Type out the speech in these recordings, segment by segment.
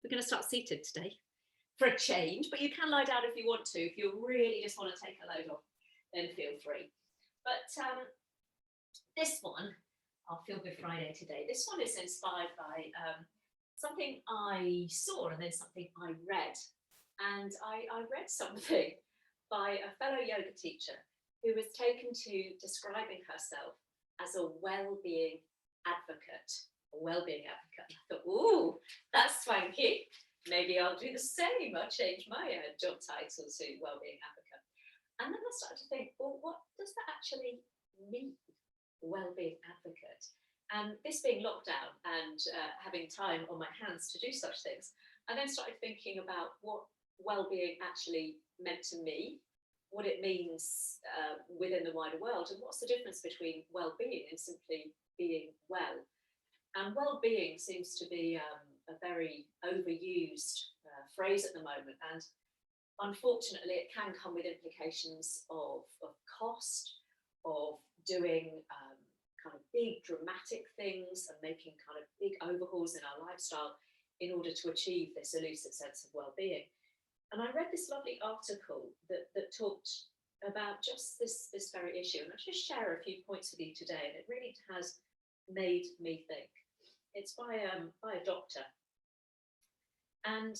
We're going to start seated today for a change, but you can lie down if you want to. If you really just want to take a load off, then feel free. But this one, our Feel Good Friday today, this one is inspired by something I saw and then something I read. And I read something by a fellow yoga teacher who was taken to describing herself as a well-being advocate. A well-being advocate. I thought, ooh, that's swanky. Maybe I'll do the same. I'll change my job title to well-being advocate. And then I started to think, well, what does that actually mean, well-being advocate? And this being lockdown and having time on my hands to do such things, I then started thinking about what well-being actually meant to me, what it means within the wider world, and what's the difference between well-being and simply being well. And well-being seems to be a very overused phrase at the moment, and unfortunately it can come with implications of cost, of doing kind of big dramatic things and making kind of big overhauls in our lifestyle in order to achieve this elusive sense of well-being. And I read this lovely article that talked about just this very issue, and I'll just share a few points with you today, and it really has made me think. It's by a doctor, and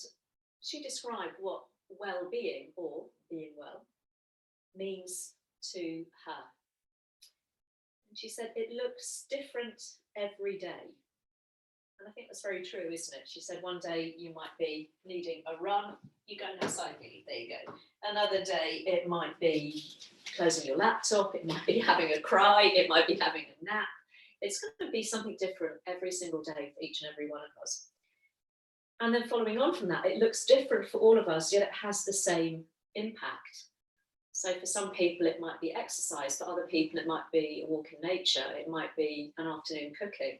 she described what well-being, or being well, means to her. And she said it looks different every day. And I think that's very true, isn't it? She said one day you might be needing a run, you go outside, there you go. Another day it might be closing your laptop, it might be having a cry, it might be having a nap. It's going to be something different every single day for each and every one of us. And then following on from that, it looks different for all of us, yet it has the same impact. So for some people, it might be exercise. For other people, it might be a walk in nature. It might be an afternoon cooking.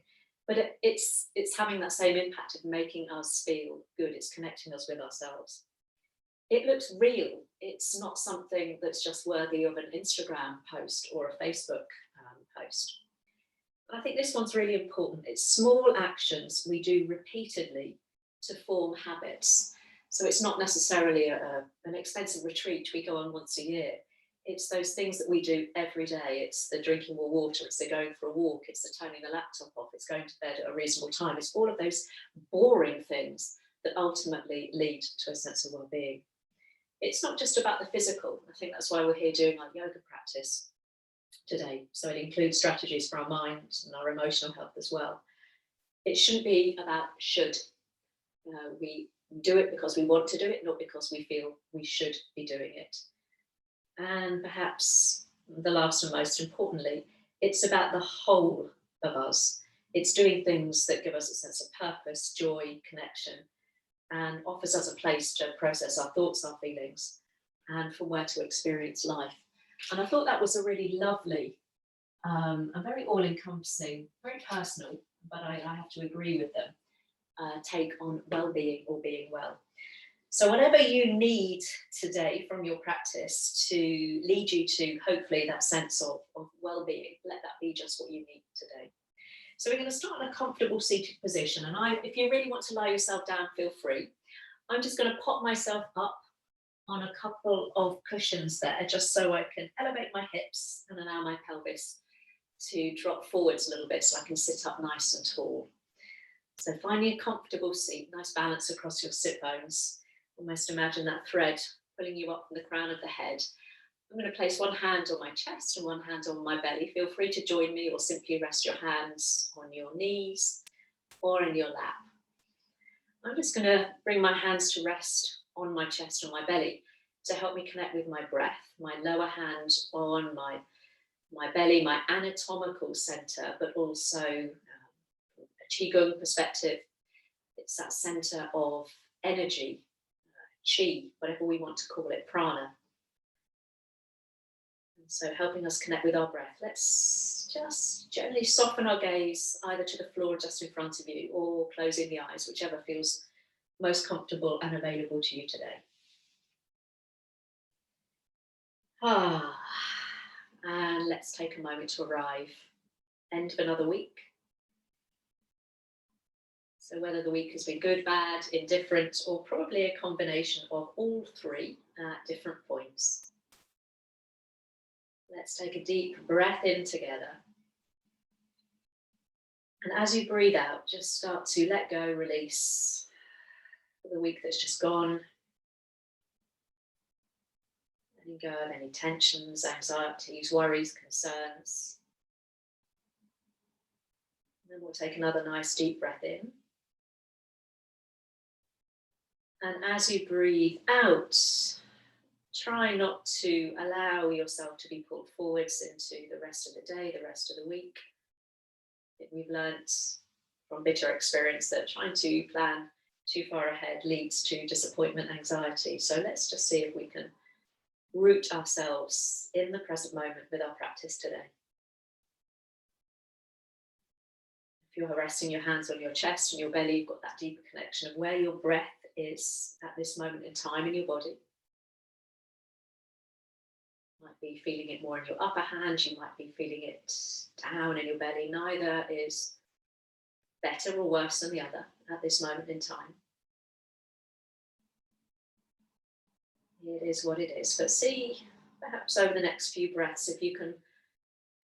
But it's having that same impact of making us feel good. It's connecting us with ourselves. It looks real. It's not something that's just worthy of an Instagram post or a Facebook post. I think this one's really important. It's small actions we do repeatedly to form habits. So it's not necessarily an expensive retreat we go on once a year. It's those things that we do every day. It's the drinking more water, it's the going for a walk, it's the turning the laptop off, it's going to bed at a reasonable time. It's all of those boring things that ultimately lead to a sense of well-being. It's not just about the physical. I think that's why we're here doing our yoga practice today. So it includes strategies for our minds and our emotional health as well. It shouldn't be about should. We do it because we want to do it, not because we feel we should be doing it. And perhaps the last and most importantly, it's about the whole of us. It's doing things that give us a sense of purpose, joy, connection, and offers us a place to process our thoughts, our feelings, and from where to experience life. And I thought that was a really lovely, and very all-encompassing, very personal, but I have to agree with them, take on well-being or being well. So whatever you need today from your practice to lead you to hopefully that sense of well-being, let that be just what you need today. So we're going to start in a comfortable seated position, and if you really want to lie yourself down, feel free. I'm just going to pop myself up on a couple of cushions there, just so I can elevate my hips and allow my pelvis to drop forwards a little bit so I can sit up nice and tall. So finding a comfortable seat, nice balance across your sit bones. Almost imagine that thread pulling you up from the crown of the head. I'm going to place one hand on my chest and one hand on my belly. Feel free to join me or simply rest your hands on your knees or in your lap. I'm just going to bring my hands to rest on my chest or my belly to help me connect with my breath. My lower hand on my belly, my anatomical center, but also a Qigong perspective. It's that center of energy, Qi, whatever we want to call it, prana. And so helping us connect with our breath. Let's just gently soften our gaze either to the floor just in front of you or closing the eyes, whichever feels most comfortable and available to you today. And let's take a moment to arrive. End of another week. So whether the week has been good, bad, indifferent, or probably a combination of all three at different points. Let's take a deep breath in together. And as you breathe out, just start to let go, release the week that's just gone. Letting go of any tensions, anxieties, worries, concerns. And then we'll take another nice deep breath in. And as you breathe out, try not to allow yourself to be pulled forwards into the rest of the day, the rest of the week. We've learnt from bitter experience that trying to plan too far ahead leads to disappointment, anxiety. So let's just see if we can root ourselves in the present moment with our practice today. If you're resting your hands on your chest and your belly, you've got that deeper connection of where your breath is at this moment in time in your body. You might be feeling it more in your upper hand, you might be feeling it down in your belly. Neither is better or worse than the other at this moment in time. It is what it is. But see, perhaps over the next few breaths, if you can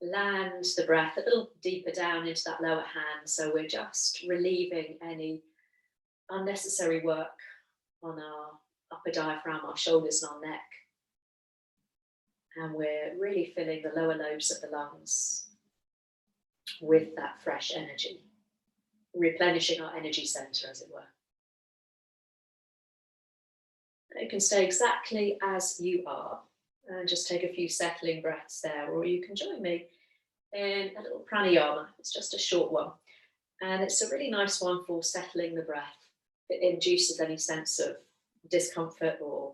land the breath a little deeper down into that lower hand. So we're just relieving any unnecessary work on our upper diaphragm, our shoulders and our neck. And we're really filling the lower lobes of the lungs with that fresh energy, replenishing our energy center, as it were. You can stay exactly as you are and just take a few settling breaths there, or you can join me in a little pranayama. It's just a short one. And it's a really nice one for settling the breath. It induces any sense of discomfort, or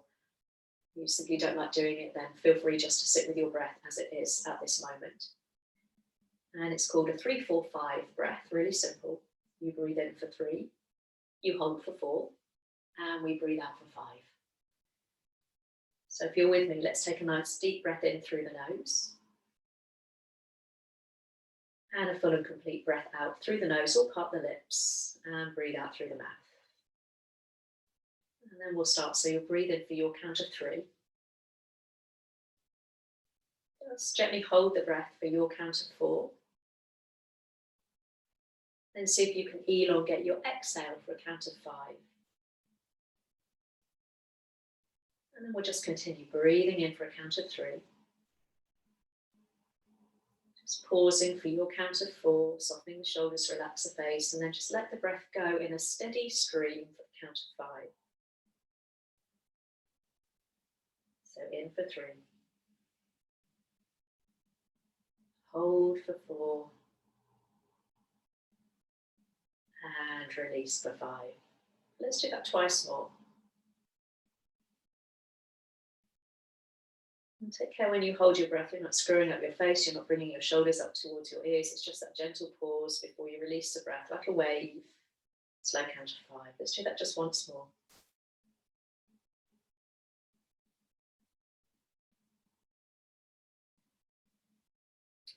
you simply don't like doing it, then feel free just to sit with your breath as it is at this moment. And it's called a 3-4-5 breath, really simple. You breathe in for 3, you hold for 4, and we breathe out for 5. So if you're with me, let's take a nice deep breath in through the nose. And a full and complete breath out through the nose, or part the lips, and breathe out through the mouth. And then we'll start. So you'll breathe in for your count of 3. Just gently hold the breath for your count of 4. Then see if you can elongate your exhale for a count of 5. And then we'll just continue breathing in for a count of 3. Just pausing for your count of 4, softening the shoulders, relax the face, and then just let the breath go in a steady stream for the count of 5. So in for 3. Hold for 4. And release for 5. Let's do that twice more. And take care when you hold your breath, you're not screwing up your face, you're not bringing your shoulders up towards your ears. It's just that gentle pause before you release the breath, like a wave. Slow count of 5. Let's do that just once more.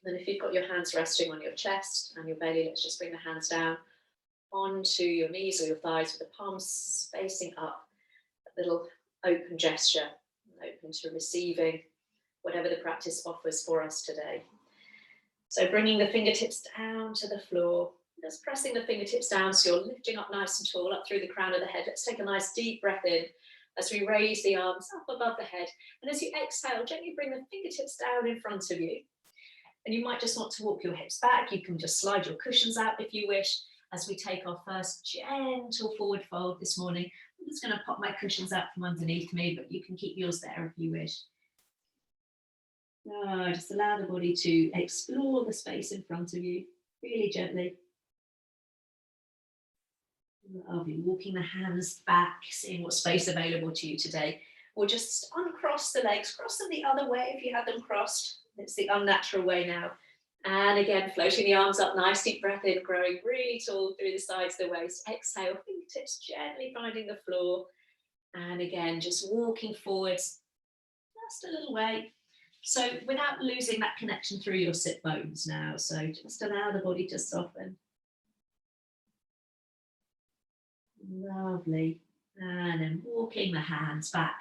Then if you've got your hands resting on your chest and your belly, let's just bring the hands down onto your knees or your thighs with the palms facing up. A little open gesture, open to receiving whatever the practice offers for us today. So bringing the fingertips down to the floor, just pressing the fingertips down so you're lifting up nice and tall, up through the crown of the head. Let's take a nice deep breath in as we raise the arms up above the head. And as you exhale, gently bring the fingertips down in front of you. And you might just want to walk your hips back. You can just slide your cushions out if you wish, as we take our first gentle forward fold this morning. I'm just going to pop my cushions out from underneath me, but you can keep yours there if you wish. Just allow the body to explore the space in front of you, really gently. I'll be walking the hands back, seeing what space available to you today. Or just uncross the legs, cross them the other way if you have them crossed. It's the unnatural way now. And again, floating the arms up, nice deep breath in, growing really tall through the sides of the waist. Exhale, fingertips gently finding the floor. And again, just walking forwards just a little way. So without losing that connection through your sit bones now. So just allow the body to soften. Lovely. And then walking the hands back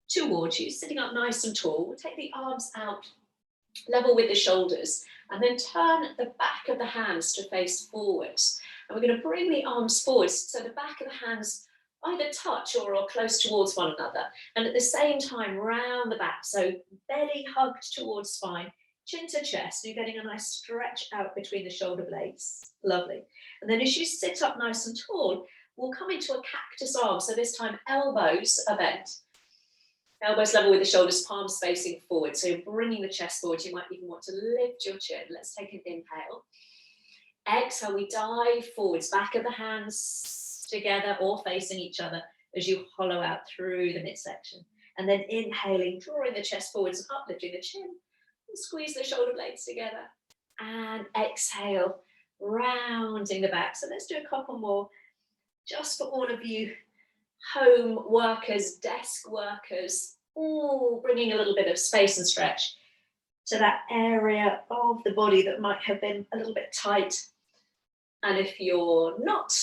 towards you, sitting up nice and tall. We'll take the arms out level with the shoulders, and then turn the back of the hands to face forwards. And we're going to bring the arms forwards so the back of the hands either touch or are close towards one another. And at the same time, round the back, so belly hugged towards spine, chin to chest. You're getting a nice stretch out between the shoulder blades. Lovely. And then as you sit up nice and tall, we'll come into a cactus arm. So this time elbows are bent. Elbows level with the shoulders, palms facing forward. So you're bringing the chest forward. You might even want to lift your chin. Let's take an inhale. Exhale, we dive forwards, back of the hands together or facing each other as you hollow out through the midsection. And then inhaling, drawing the chest forwards and uplifting the chin. And squeeze the shoulder blades together. And exhale, rounding the back. So let's do a couple more just for all of you home workers, desk workers, all bringing a little bit of space and stretch to that area of the body that might have been a little bit tight. And if you're not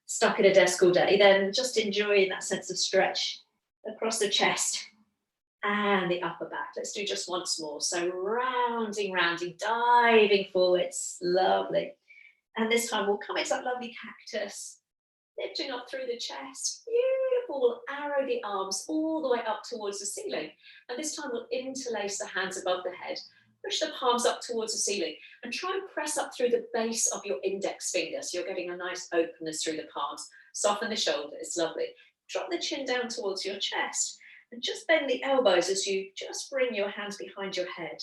stuck at a desk all day, then just enjoying that sense of stretch across the chest and the upper back. Let's do just once more. So rounding, diving forwards. Lovely. And this time we'll come into that lovely cactus, lifting up through the chest. Beautiful. Arrow the arms all the way up towards the ceiling. And this time we'll interlace the hands above the head. Push the palms up towards the ceiling and try and press up through the base of your index finger. So you're getting a nice openness through the palms. Soften the shoulders. Lovely. Drop the chin down towards your chest and just bend the elbows as you just bring your hands behind your head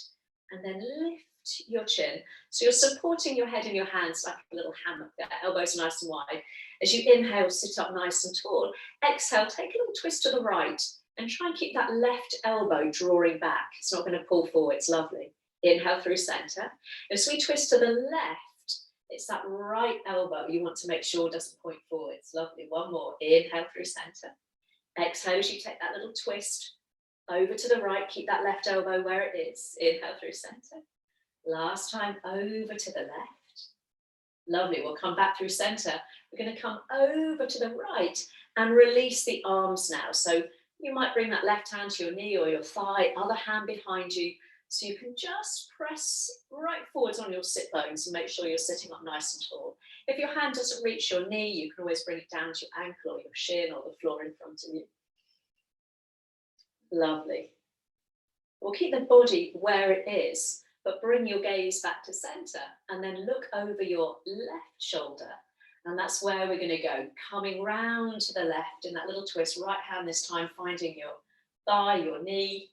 and then lift your chin. So you're supporting your head in your hands like a little hammock there. Elbows nice and wide. As you inhale, sit up nice and tall. Exhale, take a little twist to the right and try and keep that left elbow drawing back. It's not going to pull forward. It's lovely. Inhale through center. As we twist to the left, it's that right elbow you want to make sure doesn't point forward. It's lovely. One more. Inhale through center. Exhale as you take that little twist over to the right. Keep that left elbow where it is. Inhale through center. Last time, over to the left. Lovely. We'll come back through center. We're going to come over to the right and release the arms now. So you might bring that left hand to your knee or your thigh, other hand behind you. So you can just press right forwards on your sit bones and make sure you're sitting up nice and tall. If your hand doesn't reach your knee, you can always bring it down to your ankle or your shin or the floor in front of you. Lovely. We'll keep the body where it is, but bring your gaze back to center and then look over your left shoulder. And that's where we're going to go. Coming round to the left in that little twist, right hand this time, finding your thigh, your knee,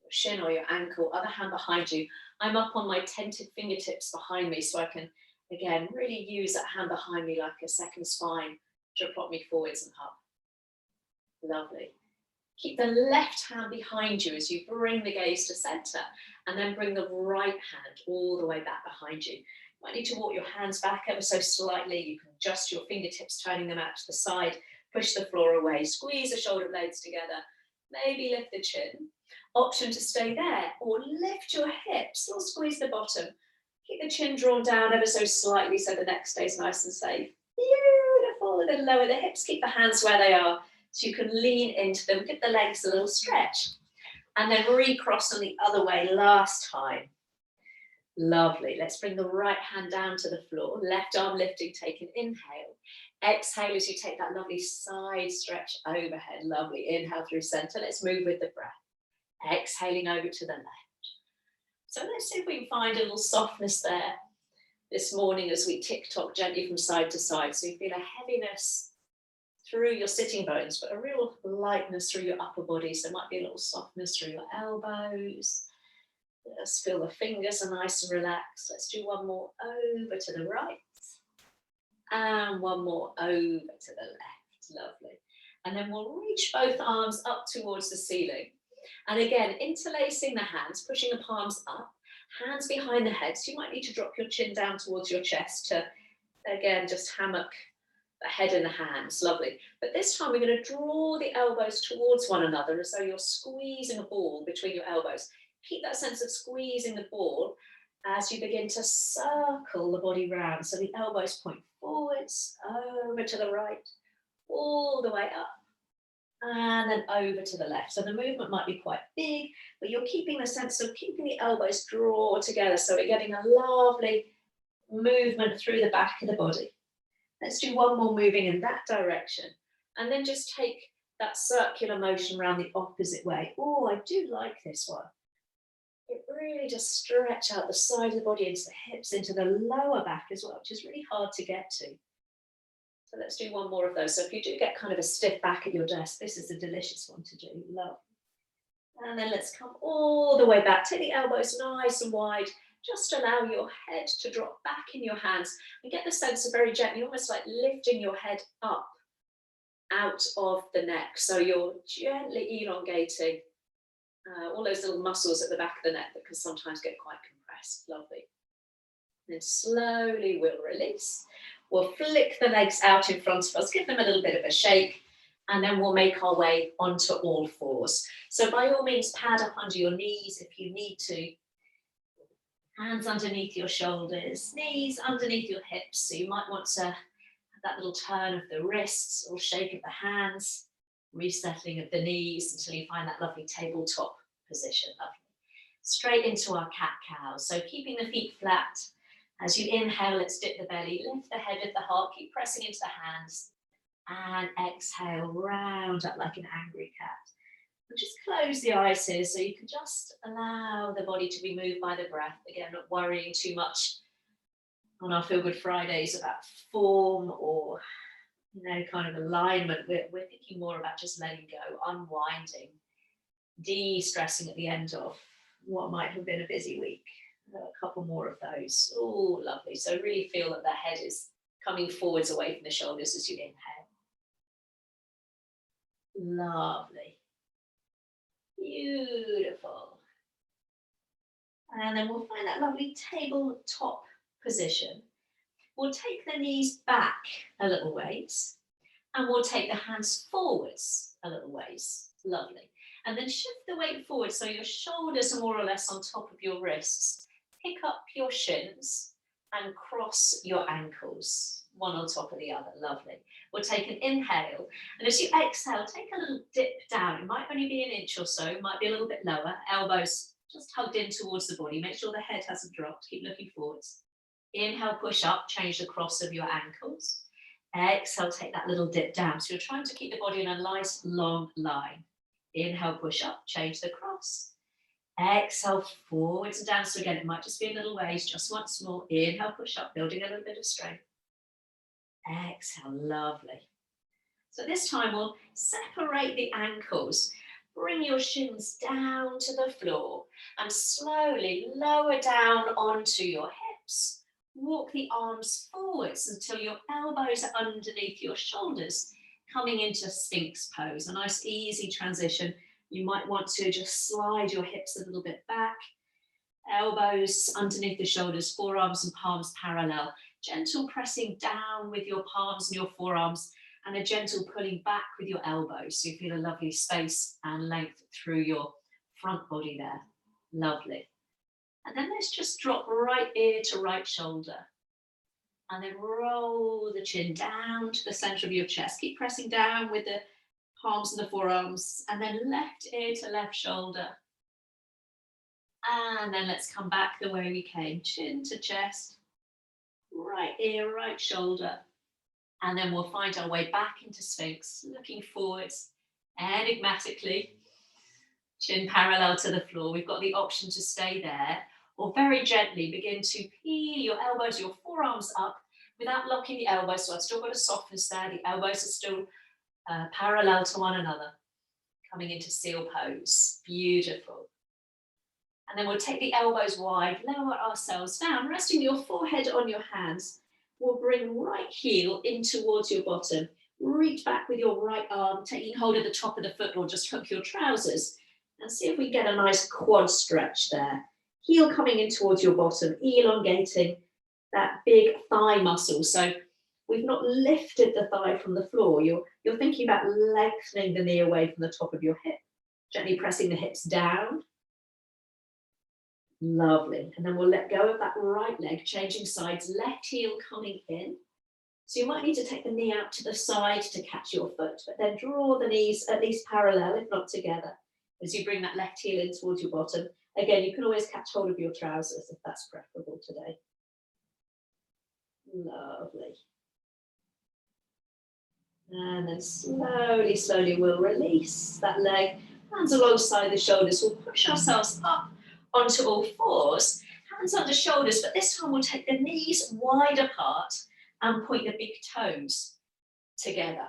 your shin or your ankle, other hand behind you. I'm up on my tented fingertips behind me so I can, again, really use that hand behind me like a second spine to prop me forwards and up. Lovely. Keep the left hand behind you as you bring the gaze to center and then bring the right hand all the way back behind you. You might need to walk your hands back ever so slightly. You can adjust your fingertips, turning them out to the side, push the floor away, squeeze the shoulder blades together, maybe lift the chin. Option to stay there or lift your hips or squeeze the bottom. Keep the chin drawn down ever so slightly so the neck stays nice and safe. Beautiful. And then lower the hips, keep the hands where they are so you can lean into them, give the legs a little stretch. And then recross on the other way last time. Lovely. Let's bring the right hand down to the floor. Left arm lifting, take an inhale. Exhale as you take that lovely side stretch overhead. Lovely. Inhale through center. Let's move with the breath. Exhaling over to the left. So let's see if we can find a little softness there this morning as we tick-tock gently from side to side. So you feel a heaviness through your sitting bones, but a real lightness through your upper body. So there might be a little softness through your elbows. Let's feel the fingers are nice and relaxed. Let's do one more over to the right. And one more over to the left. Lovely. And then we'll reach both arms up towards the ceiling. And again, interlacing the hands, pushing the palms up, hands behind the head. So you might need to drop your chin down towards your chest to, again, just hammock the head and the hands. Lovely. But this time we're going to draw the elbows towards one another as though you're squeezing a ball between your elbows. Keep that sense of squeezing the ball as you begin to circle the body round. So the elbows point forwards, over to the right, all the way up, and then over to the left. So the movement might be quite big, but you're keeping the sense of keeping the elbows draw together. So we're getting a lovely movement through the back of the body. Let's do one more moving in that direction. And then just take that circular motion around the opposite way. Oh, I do like this one. It really just stretch out the side of the body into the hips, into the lower back as well, which is really hard to get to. So let's do one more of those. So if you do get kind of a stiff back at your desk, this is a delicious one to do. Love. And then let's come all the way back. Take the elbows nice and wide. Just allow your head to drop back in your hands and get the sense of very gently, almost like lifting your head up out of the neck. So you're gently elongating all those little muscles at the back of the neck that can sometimes get quite compressed. Lovely. Then slowly we'll release. We'll flick the legs out in front of us, give them a little bit of a shake, and then we'll make our way onto all fours. So by all means, pad up under your knees if you need to. Hands underneath your shoulders, knees underneath your hips. So you might want to have that little turn of the wrists or shake of the hands, resettling of the knees until you find that lovely tabletop position. Lovely. Straight into our cat-cow. So keeping the feet flat. As you inhale, let's dip the belly, lift the head of the heart, keep pressing into the hands, and exhale, round up like an angry cat. And just close the eyes here so you can just allow the body to be moved by the breath. Again, not worrying too much on our Feel Good Fridays about form or, kind of alignment. We're thinking more about just letting go, unwinding, de-stressing at the end of what might have been a busy week. A couple more of those. Oh, lovely. So really feel that the head is coming forwards away from the shoulders as you inhale. Lovely. Beautiful. And then we'll find that lovely tabletop position. We'll take the knees back a little ways and we'll take the hands forwards a little ways. Lovely. And then shift the weight forward so your shoulders are more or less on top of your wrists. Pick up your shins and cross your ankles, one on top of the other. Lovely. We'll take an inhale, and as you exhale, take a little dip down. It might only be an inch or so, might be a little bit lower. Elbows just hugged in towards the body. Make sure the head hasn't dropped. Keep looking forwards. Inhale, push up, change the cross of your ankles. Exhale, take that little dip down. So you're trying to keep the body in a nice long line. Inhale, push up, change the cross. Exhale, forwards and down. So again, it might just be a little ways, just once more. Inhale, push up, building a little bit of strength. Exhale, lovely. So this time we'll separate the ankles. Bring your shins down to the floor and slowly lower down onto your hips. Walk the arms forwards until your elbows are underneath your shoulders, coming into Sphinx pose. A nice easy transition. You might want to just slide your hips a little bit back, elbows underneath the shoulders, forearms and palms parallel. Gentle pressing down with your palms and your forearms and a gentle pulling back with your elbows. So you feel a lovely space and length through your front body there. Lovely. And then let's just drop right ear to right shoulder. And then roll the chin down to the center of your chest. Keep pressing down with the palms and the forearms, and then left ear to left shoulder. And then let's come back the way we came, chin to chest, right ear, right shoulder. And then we'll find our way back into Sphinx, looking forwards, enigmatically, chin parallel to the floor. We've got the option to stay there, or very gently begin to peel your elbows, your forearms up without locking the elbows. So I've still got a softness there. The elbows are still parallel to one another, coming into seal pose. Beautiful. And then we'll take the elbows wide, lower ourselves down, resting your forehead on your hands. We'll bring right heel in towards your bottom. Reach back with your right arm, taking hold of the top of the foot or just hook your trousers. And see if we get a nice quad stretch there. Heel coming in towards your bottom, elongating that big thigh muscle. So we've not lifted the thigh from the floor. You're thinking about lengthening the knee away from the top of your hip. Gently pressing the hips down. Lovely. And then we'll let go of that right leg, changing sides, left heel coming in. So you might need to take the knee out to the side to catch your foot, but then draw the knees at least parallel, if not together, as you bring that left heel in towards your bottom. Again, you can always catch hold of your trousers if that's preferable today. Lovely. And then slowly, slowly we'll release that leg. Hands alongside the shoulders. We'll push ourselves up onto all fours. Hands under shoulders, but this time we'll take the knees wide apart and point the big toes together.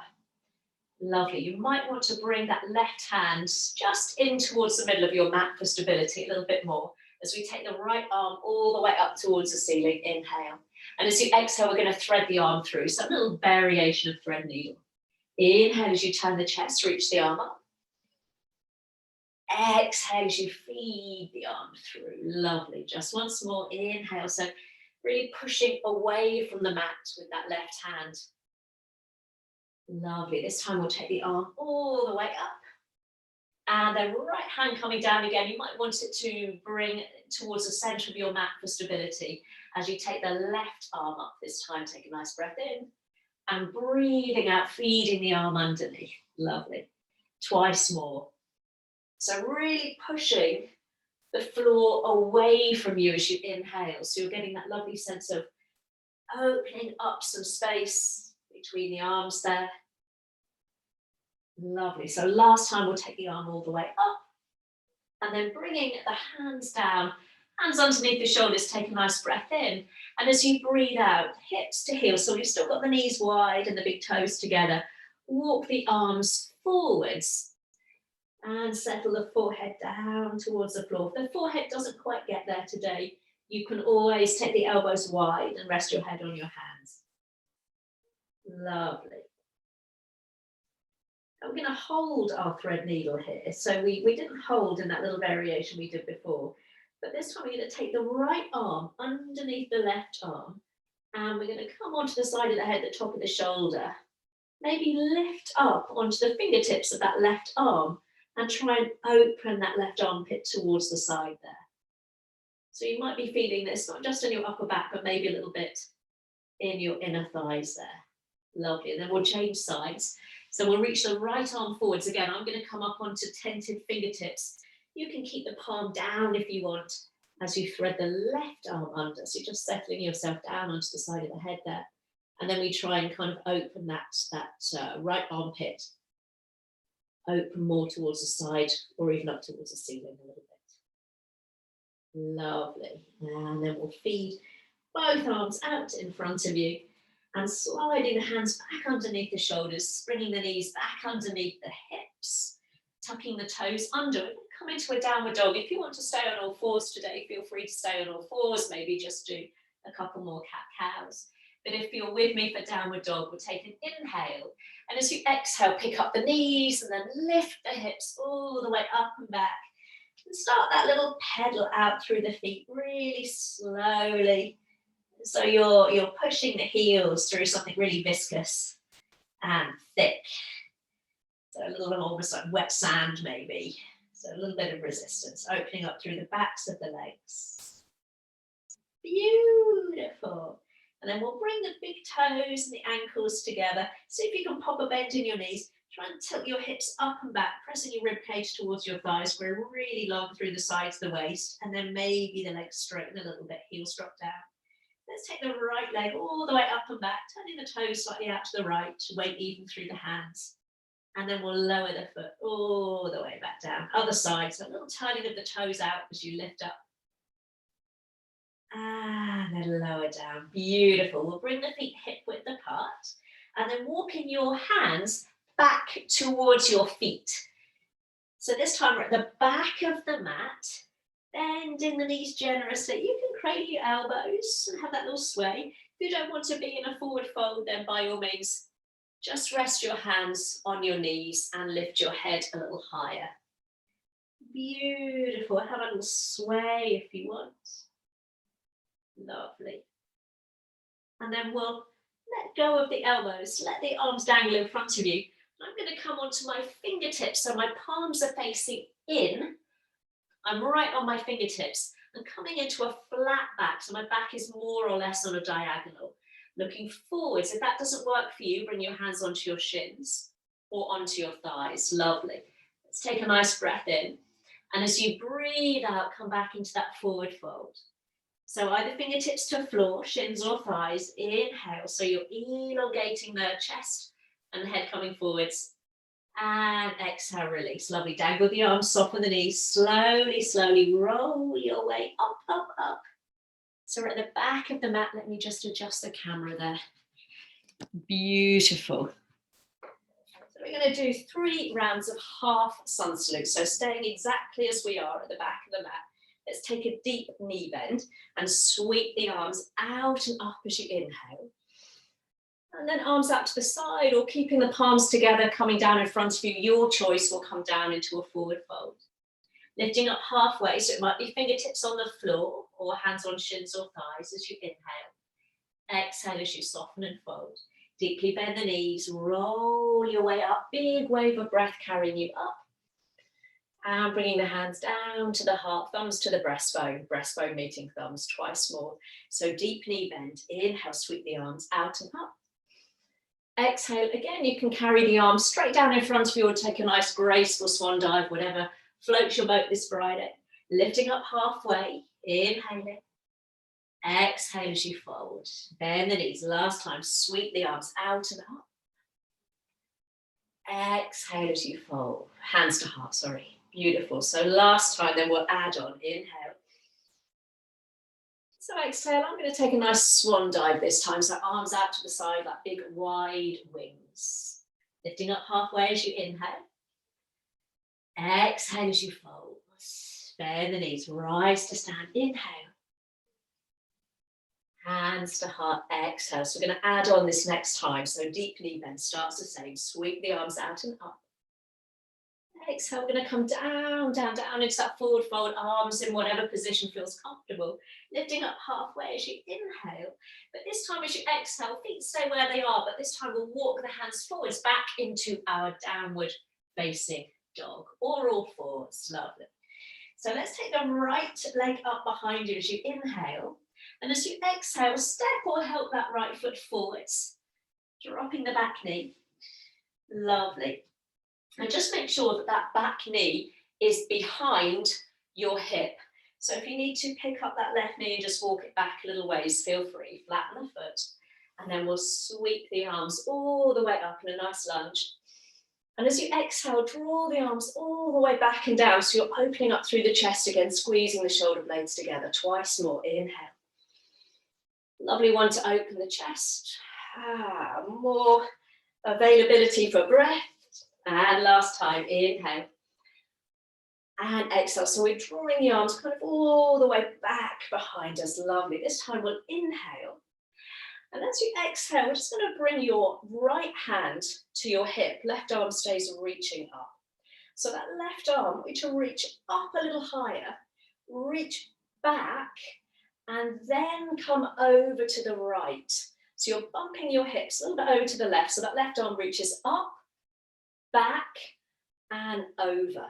Lovely. You might want to bring that left hand just in towards the middle of your mat for stability a little bit more as we take the right arm all the way up towards the ceiling. Inhale. And as you exhale, we're going to thread the arm through. So a little variation of thread needle. Inhale as you turn the chest, reach the arm up. Exhale as you feed the arm through. Lovely. Just once more. Inhale. So really pushing away from the mat with that left hand. Lovely. This time we'll take the arm all the way up. And then right hand coming down again. You might want it to bring towards the center of your mat for stability. As you take the left arm up this time, take a nice breath in. And breathing out, feeding the arm underneath. Lovely. Twice more. So really pushing the floor away from you as you inhale. So you're getting that lovely sense of opening up some space between the arms there. Lovely. So last time we'll take the arm all the way up. And then bringing the hands down, hands underneath the shoulders, take a nice breath in. And as you breathe out, hips to heels, so we've still got the knees wide and the big toes together. Walk the arms forwards and settle the forehead down towards the floor. If the forehead doesn't quite get there today, you can always take the elbows wide and rest your head on your hands. Lovely. And we're going to hold our thread needle here. So we didn't hold in that little variation we did before. But this time we're going to take the right arm underneath the left arm. And we're going to come onto the side of the head, the top of the shoulder. Maybe lift up onto the fingertips of that left arm and try and open that left armpit towards the side there. So you might be feeling this, not just in your upper back, but maybe a little bit in your inner thighs there. Lovely. And then we'll change sides. So we'll reach the right arm forwards. Again, I'm going to come up onto tented fingertips. You can keep the palm down if you want as you thread the left arm under. So you're just settling yourself down onto the side of the head there. And then we try and kind of open that right armpit. Open more towards the side or even up towards the ceiling a little bit. Lovely. And then we'll feed both arms out in front of you and sliding the hands back underneath the shoulders, bringing the knees back underneath the hips, tucking the toes under. Come into a downward dog. If you want to stay on all fours today, feel free to stay on all fours, maybe just do a couple more cat-cows. But if you're with me for downward dog, we'll take an inhale. And as you exhale, pick up the knees and then lift the hips all the way up and back. And start that little pedal out through the feet really slowly. So you're pushing the heels through something really viscous and thick. So a little almost like wet sand maybe. So a little bit of resistance, opening up through the backs of the legs. Beautiful. And then we'll bring the big toes and the ankles together. See if you can pop a bend in your knees. Try and tilt your hips up and back, pressing your rib cage towards your thighs. Grow really long through the sides of the waist. And then maybe the legs straighten a little bit, heels drop down. Let's take the right leg all the way up and back, turning the toes slightly out to the right, weight even through the hands. And then we'll lower the foot all the way back down. Other side, so a little turning of the toes out as you lift up. And then lower down. Beautiful. We'll bring the feet hip width apart and then walking your hands back towards your feet. So this time we're at the back of the mat, bending the knees generously. You can cradle your elbows and have that little sway. If you don't want to be in a forward fold, then by all means, just rest your hands on your knees and lift your head a little higher. Beautiful. Have a little sway if you want. Lovely. And then we'll let go of the elbows. Let the arms dangle in front of you. I'm going to come onto my fingertips. So my palms are facing in. I'm right on my fingertips. I'm coming into a flat back. So my back is more or less on a diagonal. Looking forwards. If that doesn't work for you, bring your hands onto your shins or onto your thighs. Lovely. Let's take a nice breath in. And as you breathe out, come back into that forward fold. So either fingertips to floor, shins or thighs. Inhale. So you're elongating the chest and the head coming forwards. And exhale, release. Lovely. Dangle the arms, soften the knees. Slowly, slowly roll your way up, up, up. So we're at the back of the mat. Let me just adjust the camera there. Beautiful. So we're going to do 3 rounds of half sun salute. So staying exactly as we are at the back of the mat. Let's take a deep knee bend and sweep the arms out and up as you inhale. And then arms out to the side or keeping the palms together, coming down in front of you. Your choice will come down into a forward fold. Lifting up halfway, so it might be fingertips on the floor or hands on shins or thighs as you inhale. Exhale as you soften and fold. Deeply bend the knees, roll your way up. Big wave of breath carrying you up. And bringing the hands down to the heart, thumbs to the breastbone meeting thumbs, twice more. So deep knee bend, inhale, sweep the arms out and up. Exhale, again, you can carry the arms straight down in front of you or take a nice graceful swan dive, whatever floats your boat this Friday. Lifting up halfway, inhaling. Exhale as you fold. Bend the knees, last time, sweep the arms out and up. Exhale as you fold. Hands to heart, sorry. Beautiful. So last time, then we'll add on. Inhale. So exhale, I'm going to take a nice swan dive this time. So arms out to the side, like big wide wings. Lifting up halfway as you inhale. Exhale as you fold. Bend the knees, rise to stand. Inhale. Hands to heart, exhale. So we're going to add on this next time. So deep knee bend starts the same. Sweep the arms out and up. Exhale, we're going to come down, down, down into that forward fold, arms in whatever position feels comfortable. Lifting up halfway as you inhale. But this time as you exhale, feet stay where they are, but this time we'll walk the hands forwards back into our downward facing dog, or all fours. Lovely. So let's take the right leg up behind you as you inhale. And as you exhale, step or help that right foot forwards, dropping the back knee. Lovely. And just make sure that that back knee is behind your hip. So if you need to pick up that left knee and just walk it back a little ways, feel free, flatten the foot. And then we'll sweep the arms all the way up in a nice lunge. And as you exhale, draw the arms all the way back and down. So you're opening up through the chest again, squeezing the shoulder blades together. Twice more, inhale. Lovely one to open the chest. More availability for breath. And last time, inhale. And exhale. So we're drawing the arms kind of all the way back behind us. Lovely. This time we'll inhale. And as you exhale, we're just going to bring your right hand to your hip. Left arm stays reaching up. So that left arm, we to reach up a little higher, reach back, and then come over to the right. So you're bumping your hips a little bit over to the left. So that left arm reaches up, back, and over.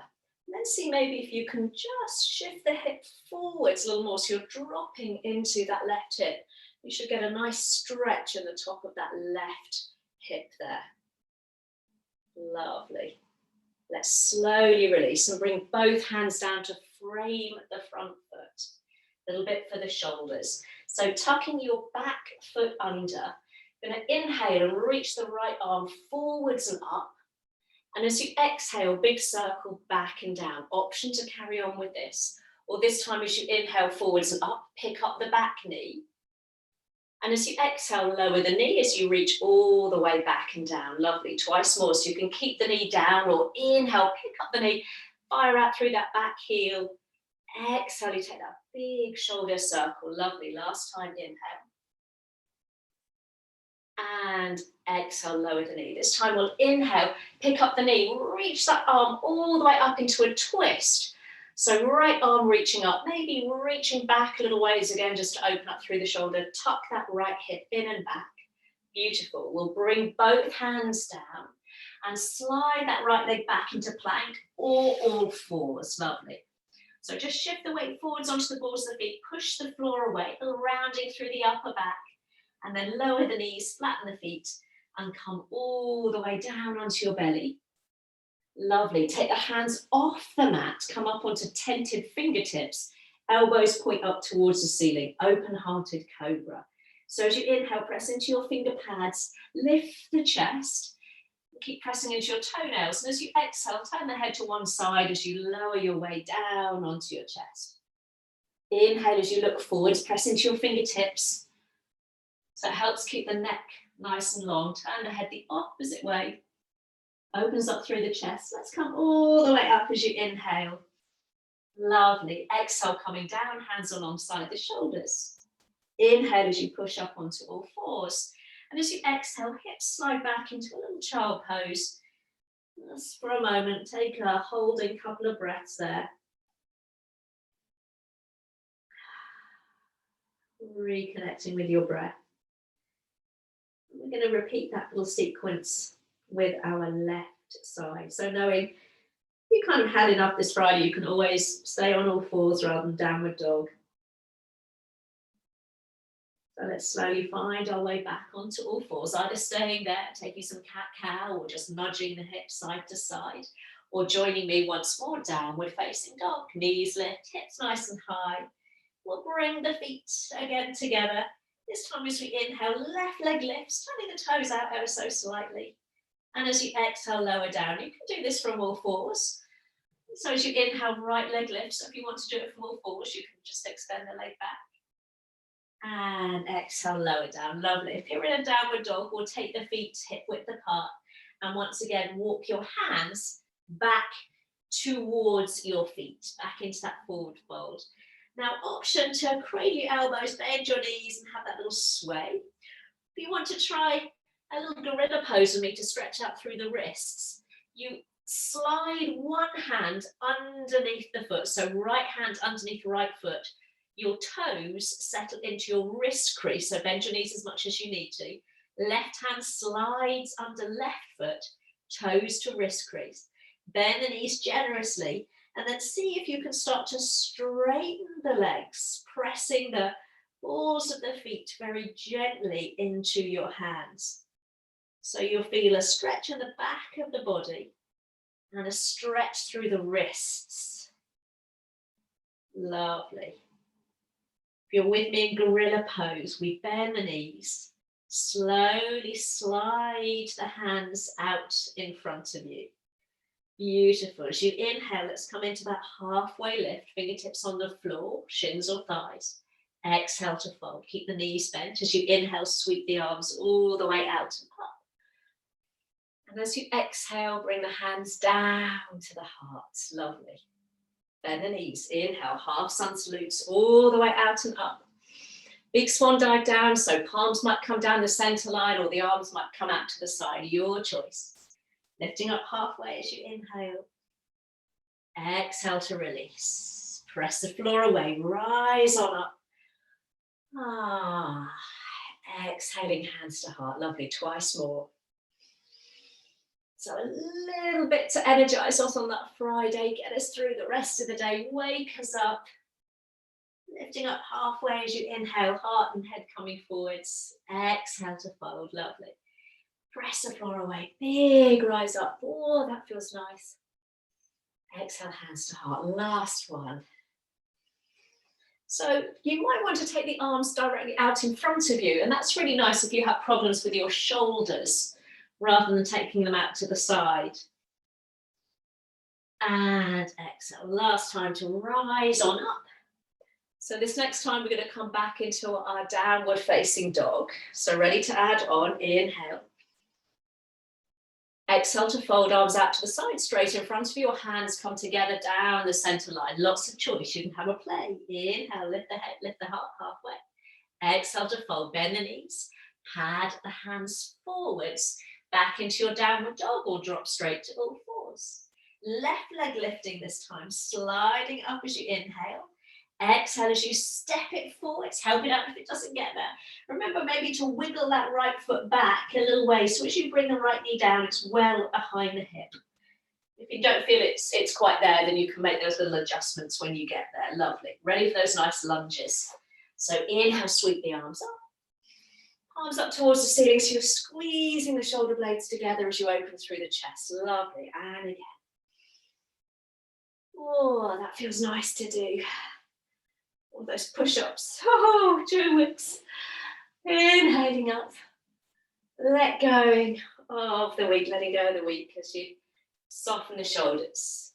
And then see maybe if you can just shift the hip forwards a little more. So you're dropping into that left hip. You should get a nice stretch in the top of that left hip there. Lovely. Let's slowly release and bring both hands down to frame the front foot. A little bit for the shoulders. So tucking your back foot under. You're going to inhale and reach the right arm forwards and up. And as you exhale, big circle back and down. Option to carry on with this. Or this time as you inhale forwards and up, pick up the back knee. And as you exhale, lower the knee as you reach all the way back and down. Lovely. Twice more. So you can keep the knee down or inhale, pick up the knee, fire out through that back heel. Exhale, you take that big shoulder circle. Lovely. Last time, inhale. And exhale, lower the knee. This time we'll inhale, pick up the knee, reach that arm all the way up into a twist. So right arm reaching up, maybe reaching back a little ways again, just to open up through the shoulder. Tuck that right hip in and back. Beautiful. We'll bring both hands down and slide that right leg back into plank or all fours. Lovely. So just shift the weight forwards onto the balls of the feet, push the floor away, rounding through the upper back. And then lower the knees, flatten the feet, and come all the way down onto your belly. Lovely. Take the hands off the mat, come up onto tented fingertips, elbows point up towards the ceiling, open-hearted cobra. So as you inhale, press into your finger pads, lift the chest, keep pressing into your toenails. And as you exhale, turn the head to one side as you lower your way down onto your chest. Inhale as you look forwards, press into your fingertips. So it helps keep the neck nice and long. Turn the head the opposite way. Opens up through the chest. Let's come all the way up as you inhale. Lovely. Exhale, coming down, hands alongside the shoulders. Inhale as you push up onto all fours. And as you exhale, hips slide back into a little child pose. Just for a moment, take a holding couple of breaths there. Reconnecting with your breath. We're going to repeat that little sequence with our left side. So knowing you kind of had enough this Friday, you can always stay on all fours rather than downward dog. So let's slowly find our way back onto all fours, either staying there, taking some cat-cow, or just nudging the hips side to side, or joining me once more, downward facing dog. Knees lift, hips nice and high. We'll bring the feet again together. This time as we inhale, left leg lifts, turning the toes out ever so slightly. And as you exhale, lower down. You can do this from all fours. So as you inhale, right leg lifts. So if you want to do it from all fours, you can just extend the leg back. And exhale, lower down. Lovely. If you're in a downward dog, we'll take the feet hip width apart. And once again, walk your hands back towards your feet, back into that forward fold. Now, option to cradle your elbows, bend your knees, and have that little sway. If you want to try a little gorilla pose with me to stretch out through the wrists, you slide one hand underneath the foot. So right hand underneath right foot. Your toes settle into your wrist crease. So bend your knees as much as you need to. Left hand slides under left foot, toes to wrist crease. Bend the knees generously. And then see if you can start to straighten the legs, pressing the balls of the feet very gently into your hands. So you'll feel a stretch in the back of the body and a stretch through the wrists. Lovely. If you're with me in gorilla pose, we bend the knees, slowly slide the hands out in front of you. Beautiful. As you inhale, let's come into that halfway lift, fingertips on the floor, shins or thighs. Exhale to fold. Keep the knees bent. As you inhale, sweep the arms all the way out and up. And as you exhale, bring the hands down to the heart. Lovely. Bend the knees. Inhale, half sun salutes all the way out and up. Big swan dive down, so palms might come down the center line or the arms might come out to the side. Your choice. Lifting up halfway as you inhale. Exhale to release. Press the floor away. Rise on up. Exhaling hands to heart. Lovely. Twice more. So a little bit to energize us on that Friday. Get us through the rest of the day. Wake us up. Lifting up halfway as you inhale. Heart and head coming forwards. Exhale to fold. Lovely. Press the floor away, big rise up. Oh, that feels nice. Exhale, hands to heart. Last one. So you might want to take the arms directly out in front of you, and that's really nice if you have problems with your shoulders, rather than taking them out to the side. And exhale. Last time to rise on up. So this next time we're going to come back into our downward facing dog. So ready to add on, inhale. Exhale to fold, arms out to the side, straight in front of you. Your hands come together down the center line. Lots of choice. You can have a play. Inhale, lift the head, lift the heart halfway. Exhale to fold, bend the knees. Pad the hands forwards, back into your downward dog or drop straight to all fours. Left leg lifting this time, sliding up as you inhale. Exhale as you step it forwards, help it out if it doesn't get there. Remember maybe to wiggle that right foot back a little way, so as you bring the right knee down, it's well behind the hip. If you don't feel it's quite there, then you can make those little adjustments when you get there. Lovely. Ready for those nice lunges. So inhale, sweep the arms up. Arms up towards the ceiling, so you're squeezing the shoulder blades together as you open through the chest. Lovely. And again. Oh, that feels nice to do. All those push-ups. Oh, dual whips. Inhaling up. Let go of the week, letting go of the week as you soften the shoulders.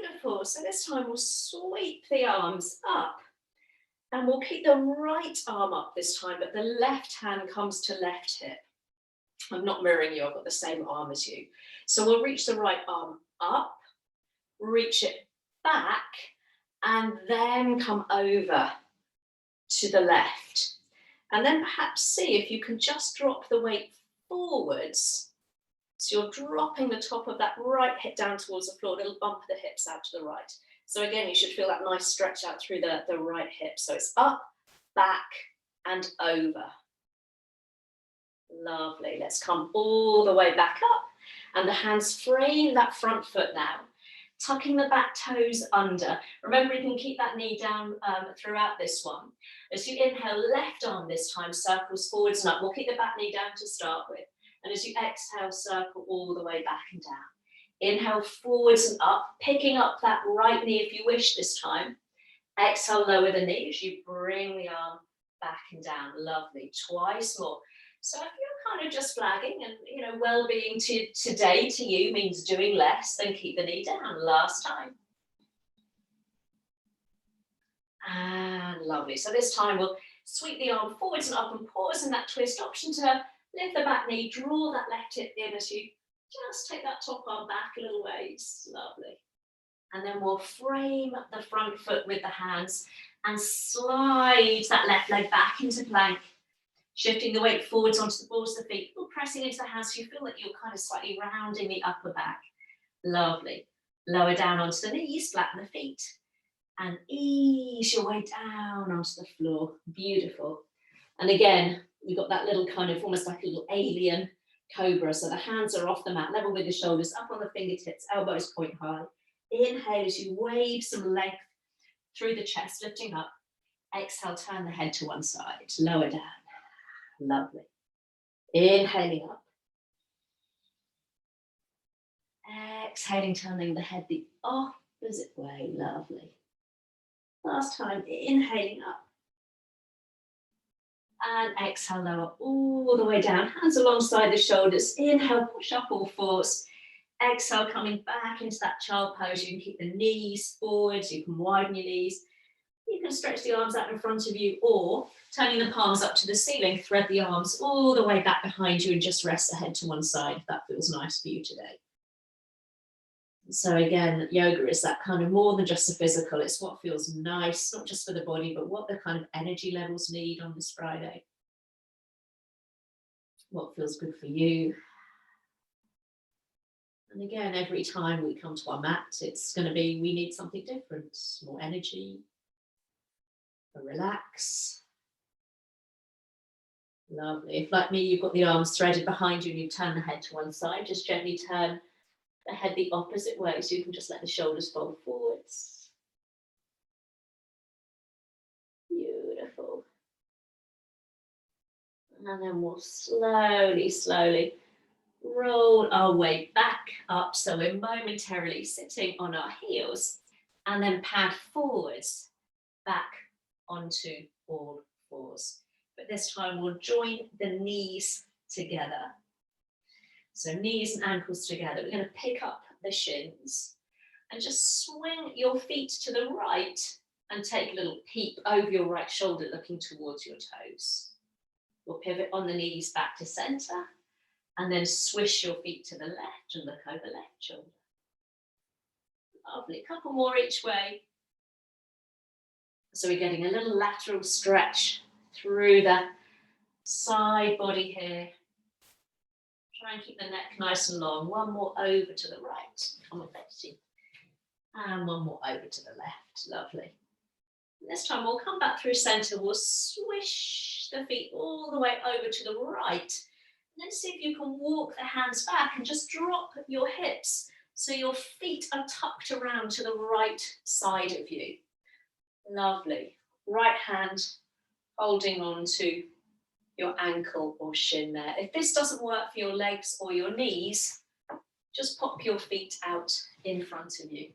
Beautiful. So this time we'll sweep the arms up. And we'll keep the right arm up this time, but the left hand comes to left hip. I'm not mirroring you, I've got the same arm as you. So we'll reach the right arm up, reach it back, and then come over to the left. And then perhaps see if you can just drop the weight forwards. So you're dropping the top of that right hip down towards the floor, a little bump of the hips out to the right. So again, you should feel that nice stretch out through the right hip. So it's up, back, and over. Lovely. Let's come all the way back up. And the hands frame that front foot now. Tucking the back toes under. Remember, you can keep that knee down throughout this one. As you inhale, left arm this time circles forwards and up. We'll keep the back knee down to start with. And as you exhale, circle all the way back and down. Inhale forwards and up, picking up that right knee if you wish this time. Exhale, lower the knee as you bring the arm back and down. Lovely. Twice more. So if you're kind of just flagging and, well-being today to you means doing less, then keep the knee down. Last time. And lovely. So this time we'll sweep the arm forwards and up and pause in that twist. Option to lift the back knee, draw that left hip in as you just take that top arm back a little ways. Lovely. And then we'll frame the front foot with the hands and slide that left leg back into plank. Shifting the weight forwards onto the balls of the feet. We're pressing into the hands so you feel that you're kind of slightly rounding the upper back. Lovely. Lower down onto the knees, flatten the feet. And ease your way down onto the floor. Beautiful. And again, we've got that little kind of almost like a little alien cobra. So the hands are off the mat, level with the shoulders, up on the fingertips, elbows point high. Inhale as you wave some length through the chest, lifting up. Exhale, turn the head to one side, lower down. Lovely. Inhaling up. Exhaling, turning the head the opposite way. Lovely. Last time, inhaling up. And exhale, lower all the way down. Hands alongside the shoulders. Inhale, push up all fours. Exhale, coming back into that child pose. You can keep the knees forwards. You can widen your knees. You can stretch the arms out in front of you, or turning the palms up to the ceiling, thread the arms all the way back behind you and just rest the head to one side if that feels nice for you today. So again, yoga is that kind of more than just the physical. It's what feels nice, not just for the body, but what the kind of energy levels need on this Friday. What feels good for you. And again, every time we come to our mat, it's going to be, we need something different, more energy, relax. Lovely. If like me, you've got the arms threaded behind you and you turn the head to one side, just gently turn the head the opposite way so you can just let the shoulders fold forwards. Beautiful. And then we'll slowly roll our way back up. So we're momentarily sitting on our heels and then pad forwards back onto all fours. But this time we'll join the knees together. So knees and ankles together. We're going to pick up the shins and just swing your feet to the right and take a little peep over your right shoulder looking towards your toes. We'll pivot on the knees back to center and then swish your feet to the left and look over left shoulder. Lovely. A couple more each way. So we're getting a little lateral stretch through the side body here. Try and keep the neck nice and long. One more over to the right. Come on, Betsy. And one more over to the left. Lovely. And this time we'll come back through center. We'll swish the feet all the way over to the right. And then see if you can walk the hands back and just drop your hips so your feet are tucked around to the right side of you. Lovely. Right hand holding on to your ankle or shin there. If this doesn't work for your legs or your knees, just pop your feet out in front of you.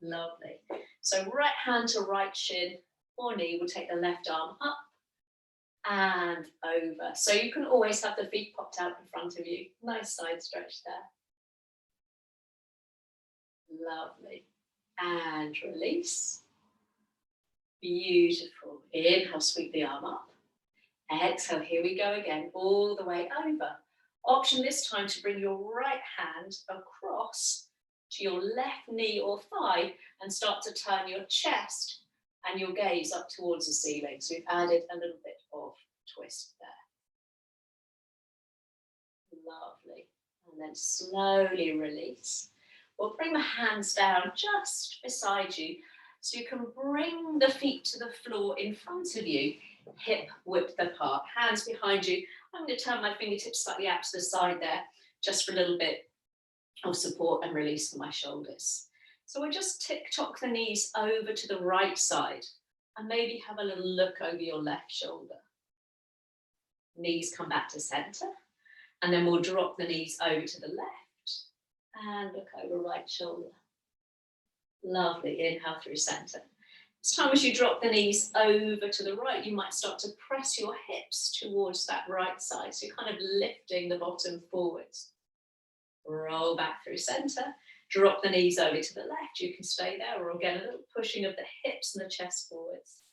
Lovely. So right hand to right shin or knee, we'll take the left arm up and over. So you can always have the feet popped out in front of you. Nice side stretch there. Lovely. And release. Beautiful. Inhale, sweep the arm up. Exhale, here we go again, all the way over. Option this time to bring your right hand across to your left knee or thigh and start to turn your chest and your gaze up towards the ceiling. So we've added a little bit of twist there. Lovely. And then slowly release. We'll bring the hands down just beside you so you can bring the feet to the floor in front of you, hip width apart, hands behind you. I'm going to turn my fingertips slightly out to the side there, just for a little bit of support and release for my shoulders. So we'll just tick-tock the knees over to the right side and maybe have a little look over your left shoulder. Knees come back to center, and then we'll drop the knees over to the left and look over right shoulder. Lovely. Inhale through center. This time as you drop the knees over to the right, you might start to press your hips towards that right side. So you're kind of lifting the bottom forwards. Roll back through center. Drop the knees over to the left. You can stay there, or again, a little pushing of the hips and the chest forwards.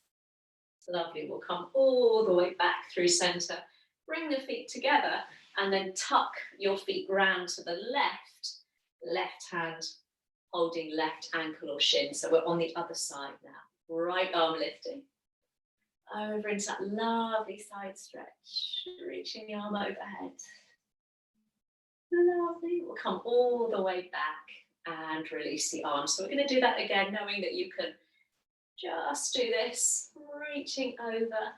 Lovely. We'll come all the way back through center. Bring the feet together and then tuck your feet round to the left. Left hand holding left ankle or shin. So we're on the other side now. Right arm lifting. Over into that lovely side stretch. Reaching the arm overhead. Lovely. We'll come all the way back and release the arms. So we're going to do that again, knowing that you can just do this, reaching over.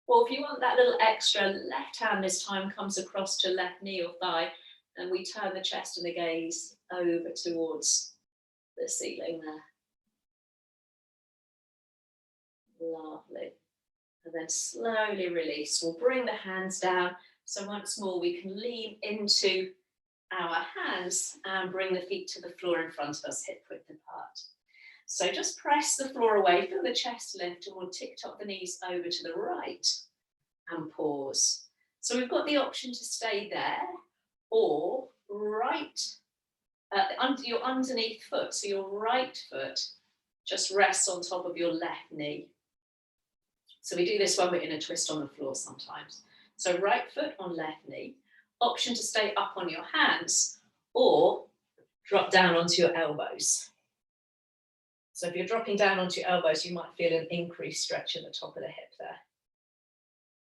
Or if you want that little extra, left hand this time comes across to left knee or thigh, and we turn the chest and the gaze over towards the ceiling there. Lovely. And then slowly release. We'll bring the hands down. So once more, we can lean into our hands and bring the feet to the floor in front of us, hip width apart. So just press the floor away, feel the chest lift, and we'll tick-tock the knees over to the right and pause. So we've got the option to stay there, or right, under your underneath foot, so your right foot just rests on top of your left knee. So we do this when we're in a twist on the floor sometimes. So right foot on left knee, option to stay up on your hands or drop down onto your elbows. So if you're dropping down onto your elbows, you might feel an increased stretch in the top of the hip there.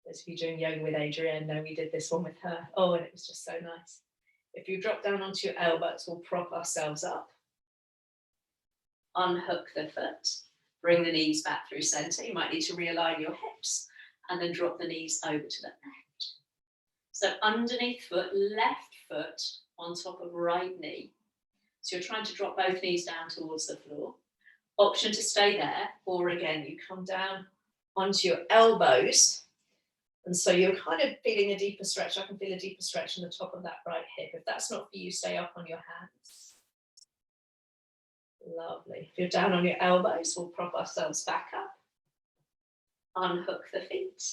Those of you doing yoga with Adrienne know we did this one with her. Oh, and it was just so nice. If you drop down onto your elbows, we'll prop ourselves up. Unhook the foot. Bring the knees back through center. You might need to realign your hips and then drop the knees over to the left. So underneath foot, left foot on top of right knee. So you're trying to drop both knees down towards the floor. Option to stay there, or again, you come down onto your elbows. And so you're kind of feeling a deeper stretch. I can feel a deeper stretch in the top of that right hip. If that's not for you, stay up on your hands. Lovely. If you're down on your elbows, we'll prop ourselves back up. Unhook the feet.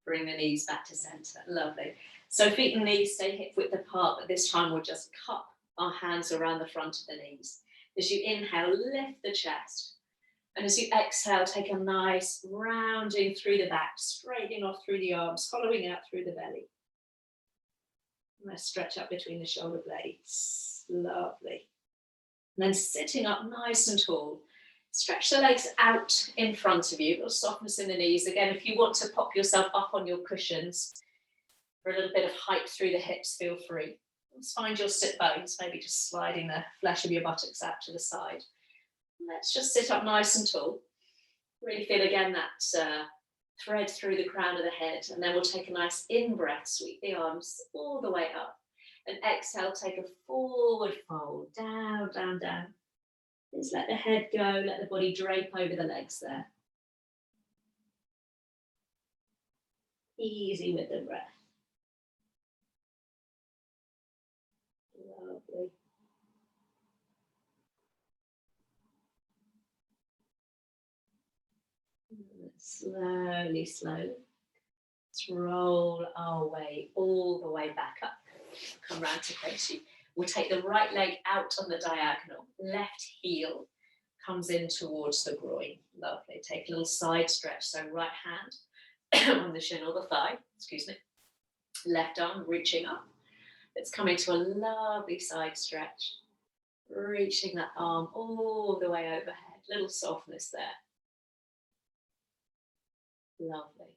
Bring the knees back to center. Lovely. So feet and knees stay hip width apart, but this time we'll just cup our hands around the front of the knees. As you inhale, lift the chest. And as you exhale, take a nice rounding through the back, straightening off through the arms, hollowing out through the belly. And let's stretch up between the shoulder blades. Lovely. And then sitting up nice and tall. Stretch the legs out in front of you, a little softness in the knees. Again, if you want to pop yourself up on your cushions for a little bit of height through the hips, feel free. Let's find your sit bones, maybe just sliding the flesh of your buttocks out to the side. Let's just sit up nice and tall. Really feel again that thread through the crown of the head, and then we'll take a nice in-breath, sweep the arms all the way up. And exhale, take a forward fold, down, down, down. Just let the head go, let the body drape over the legs there. easy with the breath. Lovely. Slowly, slowly. Let's roll our way all the way back up. Come round to face you. We'll take the right leg out on the diagonal. Left heel comes in towards the groin. Lovely. Take a little side stretch. So right hand on the shin or the thigh. Excuse me. Left arm reaching up. Let's come into a lovely side stretch. Reaching that arm all the way overhead. Little softness there. Lovely.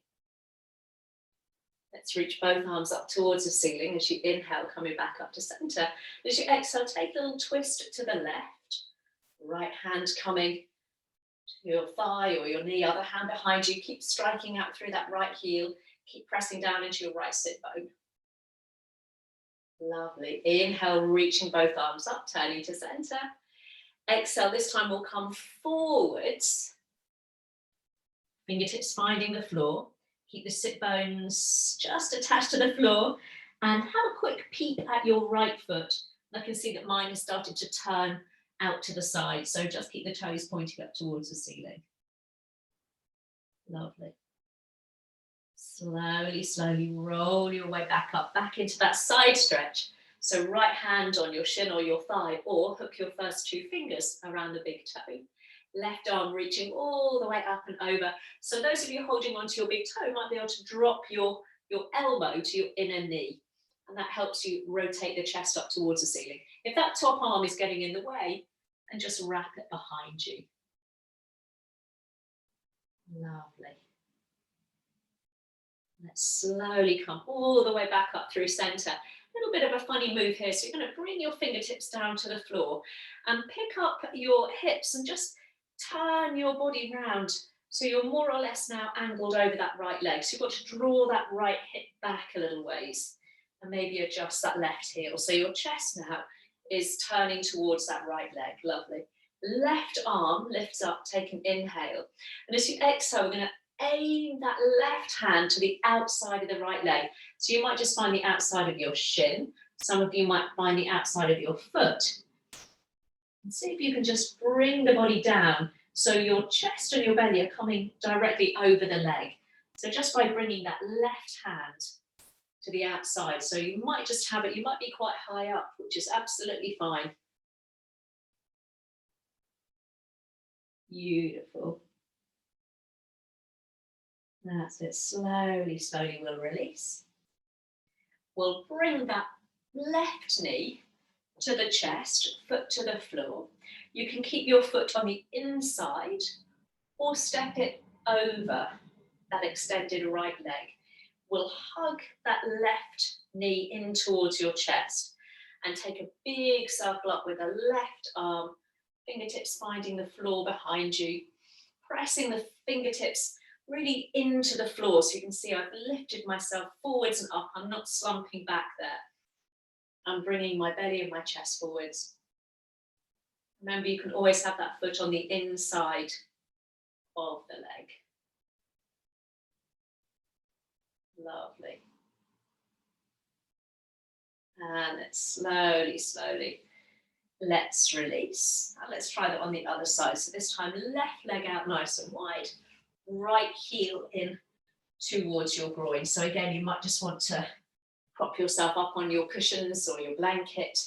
Let's reach both arms up towards the ceiling as you inhale, coming back up to center. As you exhale, take a little twist to the left. Right hand coming to your thigh or your knee, other hand behind you. Keep striking out through that right heel. Keep pressing down into your right sit bone. Lovely. Inhale, reaching both arms up, turning to center. Exhale, this time we'll come forwards. Fingertips finding the floor. Keep the sit bones just attached to the floor and have a quick peek at your right foot. I can see that mine has started to turn out to the side, so just keep the toes pointing up towards the ceiling. Lovely. Slowly, slowly roll your way back up, back into that side stretch. So right hand on your shin or your thigh, or hook your first two fingers around the big toe. Left arm reaching all the way up and over. So those of you holding onto your big toe might be able to drop your elbow to your inner knee. And that helps you rotate the chest up towards the ceiling. If that top arm is getting in the way, then just wrap it behind you. Lovely. Let's slowly come all the way back up through center. A little bit of a funny move here. So you're going to bring your fingertips down to the floor and pick up your hips and just turn your body round. So you're more or less now angled over that right leg. So you've got to draw that right hip back a little ways and maybe adjust that left heel. So your chest now is turning towards that right leg. Lovely. Left arm lifts up, take an inhale. And as you exhale, we're going to aim that left hand to the outside of the right leg. So you might just find the outside of your shin. Some of you might find the outside of your foot. And see if you can just bring the body down so your chest and your belly are coming directly over the leg. So just by bringing that left hand to the outside. So you might just have it, you might be quite high up, which is absolutely fine. Beautiful. That's it. Slowly, slowly we'll release. We'll bring that left knee to the chest, foot to the floor. You can keep your foot on the inside or step it over that extended right leg. We'll hug that left knee in towards your chest and take a big circle up with the left arm, fingertips finding the floor behind you, pressing the fingertips really into the floor. So you can see I've lifted myself forwards and up. I'm not slumping back there. I'm bringing my belly and my chest forwards. Remember, you can always have that foot on the inside of the leg. Lovely. And let's slowly, slowly, let's release. And let's try that on the other side. So this time, left leg out nice and wide, right heel in towards your groin. So again, you might just want to prop yourself up on your cushions or your blanket,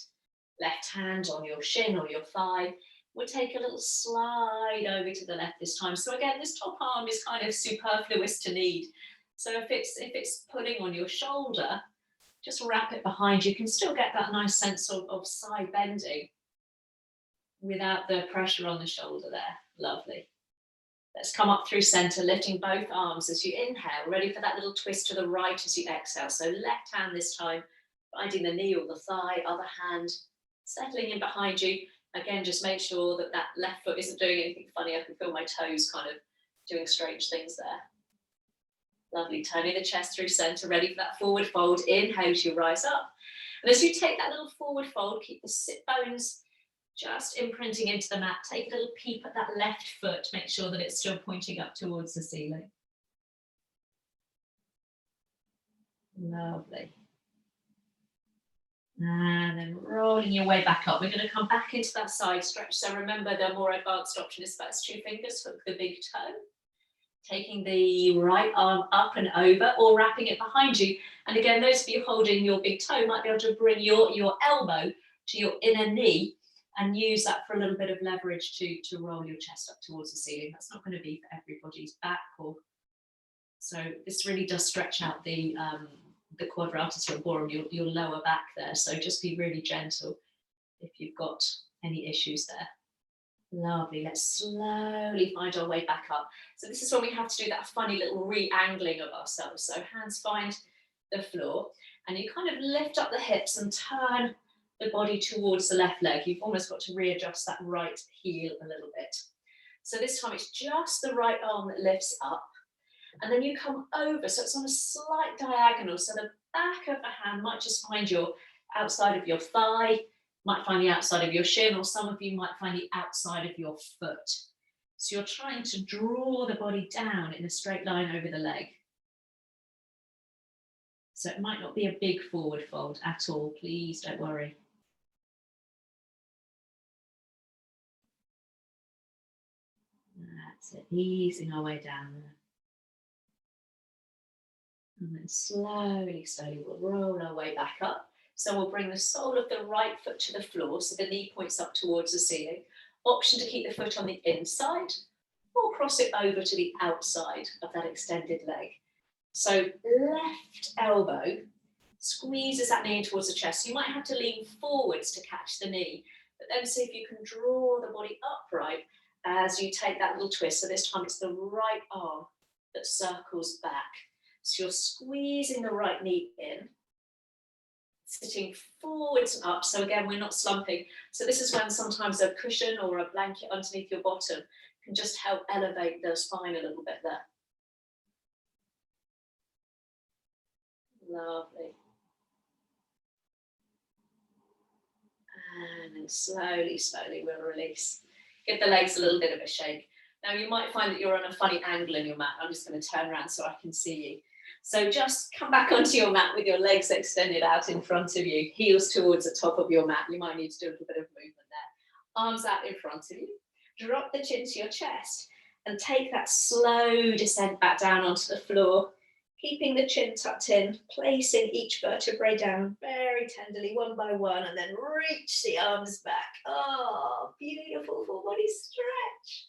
left hand on your shin or your thigh. We'll take a little slide over to the left this time. So again, this top arm is kind of superfluous to need. So if it's pulling on your shoulder, just wrap it behind you. You can still get that nice sense of side bending without the pressure on the shoulder there. Lovely. Let's come up through center, lifting both arms as you inhale, ready for that little twist to the right as you exhale. So left hand this time, finding the knee or the thigh, other hand settling in behind you. Again, just make sure that that left foot isn't doing anything funny. I can feel my toes kind of doing strange things there. Lovely, turning the chest through center, ready for that forward fold. Inhale as you rise up. And as you take that little forward fold, keep the sit bones just imprinting into the mat. Take a little peep at that left foot. Make sure that it's still pointing up towards the ceiling. Lovely. And then rolling your way back up. We're going to come back into that side stretch. So remember, the more advanced option is first 2 fingers, hook the big toe. Taking the right arm up and over or wrapping it behind you. And again, those of you holding your big toe might be able to bring your elbow to your inner knee and use that for a little bit of leverage to roll your chest up towards the ceiling. That's not going to be for everybody's back. So this really does stretch out the quadratus lumborum, your lower back there. So just be really gentle if you've got any issues there. Lovely. Let's slowly find our way back up. So this is when we have to do that funny little re-angling of ourselves. So hands find the floor and you kind of lift up the hips and turn the body towards the left leg. You've almost got to readjust that right heel a little bit. So this time it's just the right arm that lifts up. And then you come over, so it's on a slight diagonal. So the back of the hand might just find your outside of your thigh, might find the outside of your shin, or some of you might find the outside of your foot. So you're trying to draw the body down in a straight line over the leg. So it might not be a big forward fold at all. Please don't worry. That's it, easing our way down there. And then slowly, slowly we'll roll our way back up. So we'll bring the sole of the right foot to the floor, so the knee points up towards the ceiling. Option to keep the foot on the inside or cross it over to the outside of that extended leg. So left elbow squeezes that knee in towards the chest. You might have to lean forwards to catch the knee, but then see if you can draw the body upright as you take that little twist. So this time it's the right arm that circles back. So you're squeezing the right knee in, sitting forwards and up. So again, we're not slumping. So this is when sometimes a cushion or a blanket underneath your bottom can just help elevate the spine a little bit there. Lovely. And then slowly, slowly we'll release. Give the legs a little bit of a shake. Now you might find that you're on a funny angle in your mat. I'm just going to turn around so I can see you. So just come back onto your mat with your legs extended out in front of you, heels towards the top of your mat. You might need to do a little bit of movement there. Arms out in front of you. Drop the chin to your chest and take that slow descent back down onto the floor, keeping the chin tucked in, placing each vertebrae down very tenderly, one by one, and then reach the arms back. Oh, beautiful full body stretch.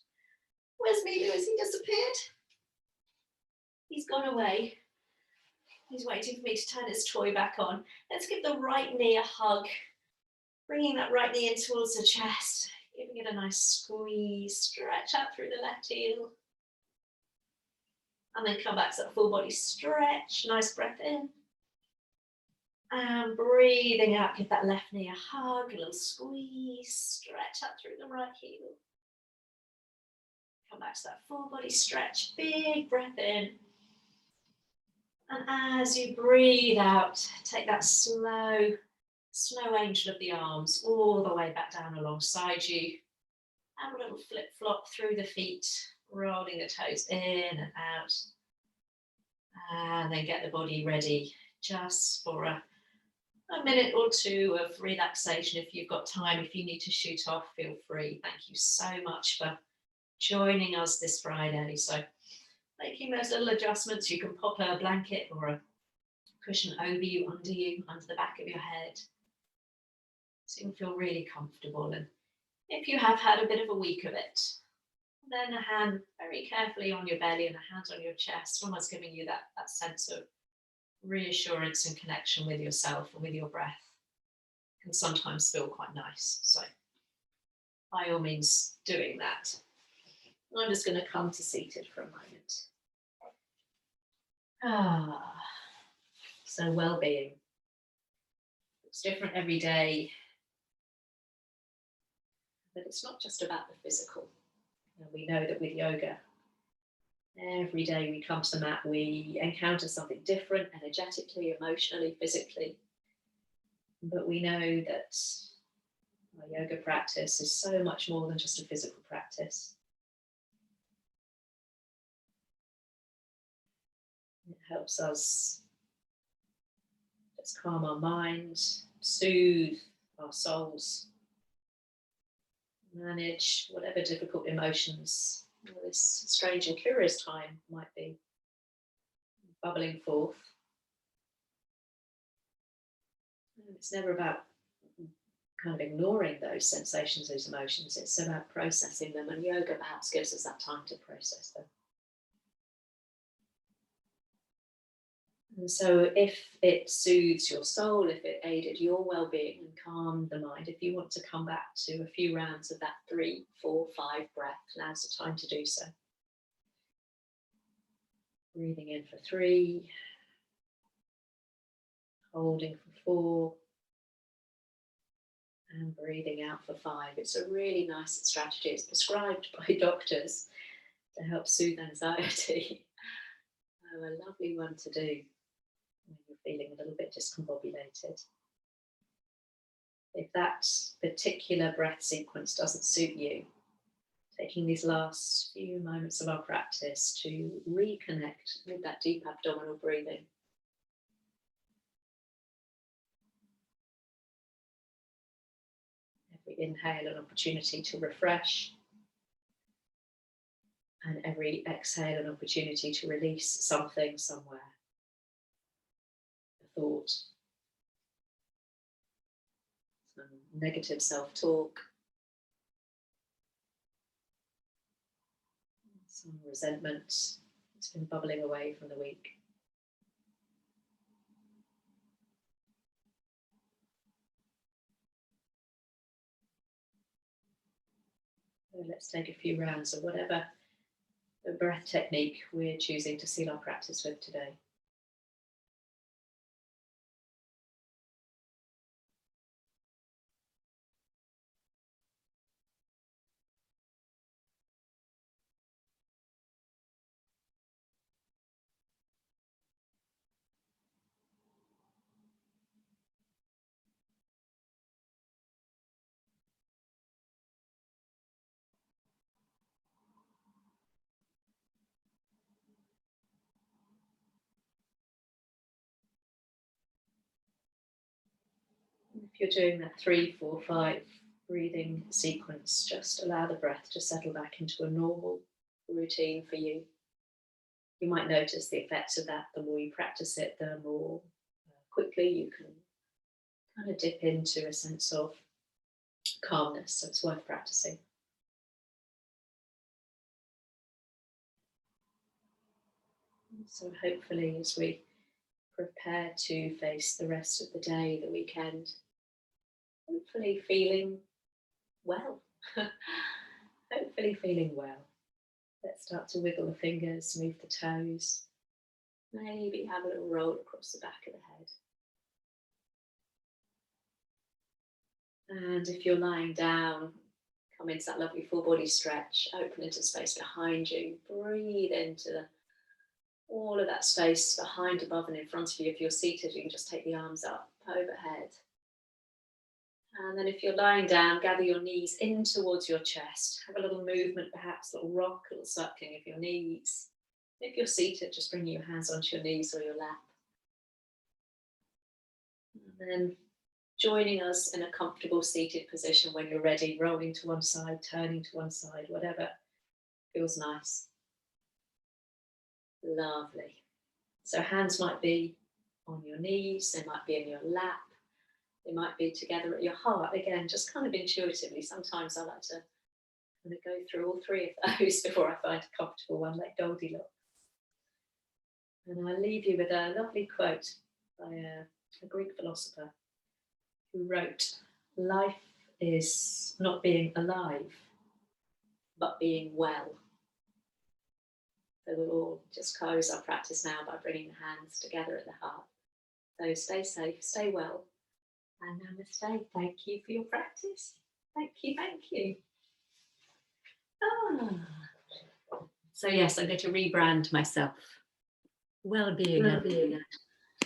Where's Milu? Has he disappeared? He's gone away. He's waiting for me to turn his toy back on. Let's give the right knee a hug, bringing that right knee in towards the chest, giving it a nice squeeze, stretch out through the left heel. And then come back to that full body stretch, nice breath in. And breathing out, give that left knee a hug, a little squeeze, stretch out through the right heel. Come back to that full body stretch, big breath in. And as you breathe out, take that slow angel of the arms all the way back down alongside you. Have a little flip-flop through the feet, rolling the toes in and out. And then get the body ready just for a minute or two of relaxation if you've got time. If you need to shoot off, feel free. Thank you so much for joining us this Friday. So making those little adjustments, you can pop a blanket or a cushion over you, under the back of your head. So you'll feel really comfortable. And if you have had a bit of a week of it, then a hand very carefully on your belly and a hand on your chest, almost giving you that sense of reassurance and connection with yourself and with your breath. Can sometimes feel quite nice. So by all means doing that. I'm just going to come to seated for a moment. So well-being. It's different every day, but it's not just about the physical. And we know that with yoga, every day we come to the mat, we encounter something different, energetically, emotionally, physically. But we know that our yoga practice is so much more than just a physical practice. It helps us Let's calm our mind, soothe our souls, manage whatever difficult emotions this strange and curious time might be bubbling forth. And it's never about kind of ignoring those sensations, those emotions. It's about processing them, and yoga perhaps gives us that time to process them. And so if it soothes your soul, if it aided your well-being and calmed the mind, if you want to come back to a few rounds of that 3, 4, 5 breath, now's the time to do so. Breathing in for 3, holding for 4, and breathing out for 5. It's a really nice strategy. It's prescribed by doctors to help soothe anxiety. Oh, a lovely one to do when you're feeling a little bit discombobulated. If that particular breath sequence doesn't suit you, taking these last few moments of our practice to reconnect with that deep abdominal breathing. Every inhale an opportunity to refresh, and every exhale an opportunity to release something somewhere. A thought, some negative self-talk, some resentment that's been bubbling away from the week. So let's take a few rounds of whatever the breath technique we're choosing to seal our practice with today. If you're doing that 3, 4, 5 breathing sequence, just allow the breath to settle back into a normal routine for you. You might notice the effects of that. The more you practice it, the more quickly you can kind of dip into a sense of calmness. So it's worth practicing. So hopefully, as we prepare to face the rest of the day, the weekend, hopefully feeling well. Hopefully feeling well. Let's start to wiggle the fingers, move the toes. Maybe have a little roll across the back of the head. And if you're lying down, come into that lovely full body stretch, open into space behind you. Breathe into all of that space behind, above and in front of you. If you're seated, you can just take the arms up overhead. And then if you're lying down, gather your knees in towards your chest. Have a little movement, perhaps a little rock, a little circling of your knees. If you're seated, just bring your hands onto your knees or your lap. And then joining us in a comfortable seated position when you're ready, rolling to one side, turning to one side, whatever feels nice. Lovely. So hands might be on your knees, they might be in your lap, they might be together at your heart. Again, just kind of intuitively. Sometimes I like to kind of go through all 3 of those before I find a comfortable one, like Goldilocks. And I leave you with a lovely quote by a Greek philosopher who wrote, "Life is not being alive, but being well." So we'll all just close our practice now by bringing the hands together at the heart. So stay safe, stay well, and namaste. Thank you for your practice. Thank you, thank you. So yes, I'm going to rebrand myself. Wellbeing.